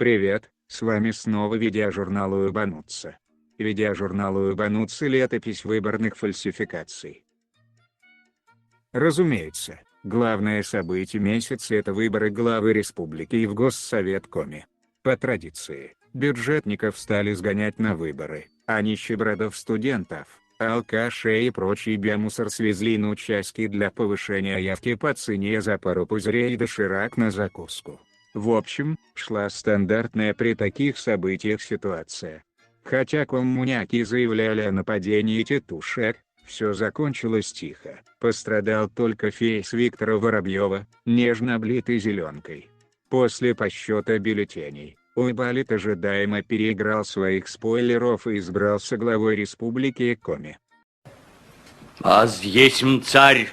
Привет, с вами снова видеожурнал Улыбануться. Видеожурнал Улыбануться — летопись выборных фальсификаций. Разумеется, главное событие месяца — это выборы главы республики и в Госсовет Коми. По традиции, бюджетников стали сгонять на выборы, а нищебродов-студентов, алкашей и прочий биомусор свезли на участки для повышения явки по цене за пару пузырей и доширак на закуску. В общем, шла стандартная при таких событиях ситуация. Хотя коммуняки заявляли о нападении тетушек, все закончилось тихо. Пострадал только фейс Виктора Воробьева, нежно облитый зеленкой. После подсчета бюллетеней, Уйбалит ожидаемо переиграл своих спойлеров и избрался главой республики Коми. Аз есмь царь.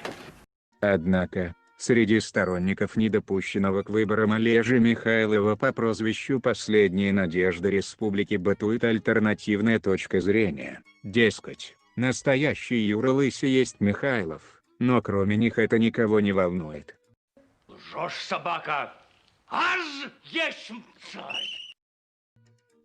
Однако, среди сторонников недопущенного к выборам Олежи Михайлова по прозвищу «Последняя надежда республики» бытует альтернативная точка зрения. Дескать, настоящий Юра Лысый есть Михайлов, но кроме них это никого не волнует. Лжешь, собака. Аз есмь царь.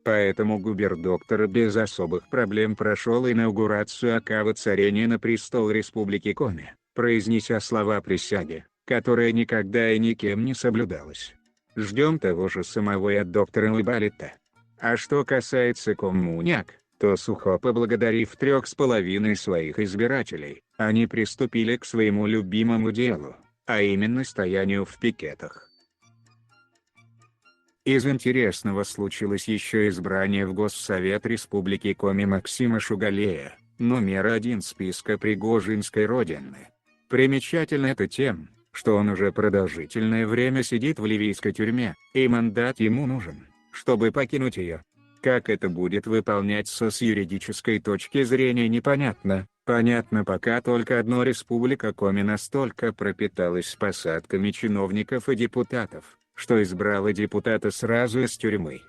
Поэтому губердоктор без особых проблем прошел инаугурацию ока воцарения на престол республики Коми, произнеся слова присяги, которая никогда и никем не соблюдалась. Ждем того же самого и от доктора Уйбалита. А что касается коммуняк, то сухо поблагодарив 3,5 своих избирателей, они приступили к своему любимому делу, а именно стоянию в пикетах. Из интересного случилось еще избрание в Госсовет Республики Коми Максима Шугалея, номер 1 списка Пригожинской родины. Примечательно это тем, что он уже продолжительное время сидит в ливийской тюрьме, и мандат ему нужен, чтобы покинуть ее. Как это будет выполняться с юридической точки зрения, непонятно. Понятно пока только одно: республика Коми настолько пропиталась посадками чиновников и депутатов, что избрала депутата сразу из тюрьмы.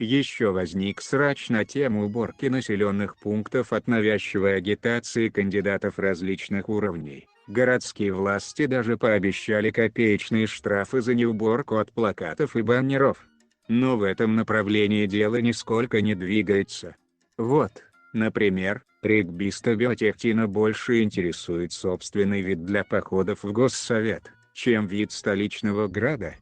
Еще возник срач на тему уборки населенных пунктов от навязчивой агитации кандидатов различных уровней. Городские власти даже пообещали копеечные штрафы за неуборку от плакатов и баннеров. Но в этом направлении дело нисколько не двигается. Вот, например, регбиста Бетехтина больше интересует собственный вид для походов в Госсовет, чем вид столичного града.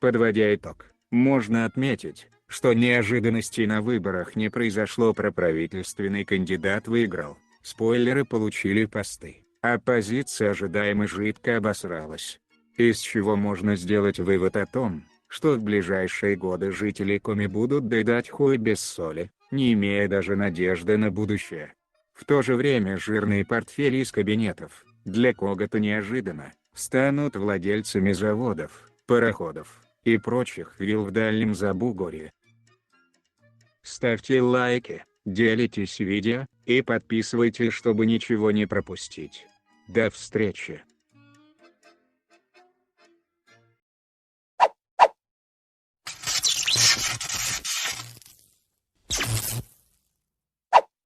Подводя итог, можно отметить, что неожиданностей на выборах не произошло. Проправительственный кандидат выиграл, спойлеры получили посты, оппозиция ожидаемо жидко обосралась. Из чего можно сделать вывод о том, что в ближайшие годы жители Коми будут доедать хуй без соли, не имея даже надежды на будущее. В то же время жирные портфели из кабинетов, для кого-то неожиданно, станут владельцами заводов, пароходов и прочих вилл в Дальнем Забугорье. Ставьте лайки, делитесь видео и подписывайтесь, чтобы ничего не пропустить. До встречи!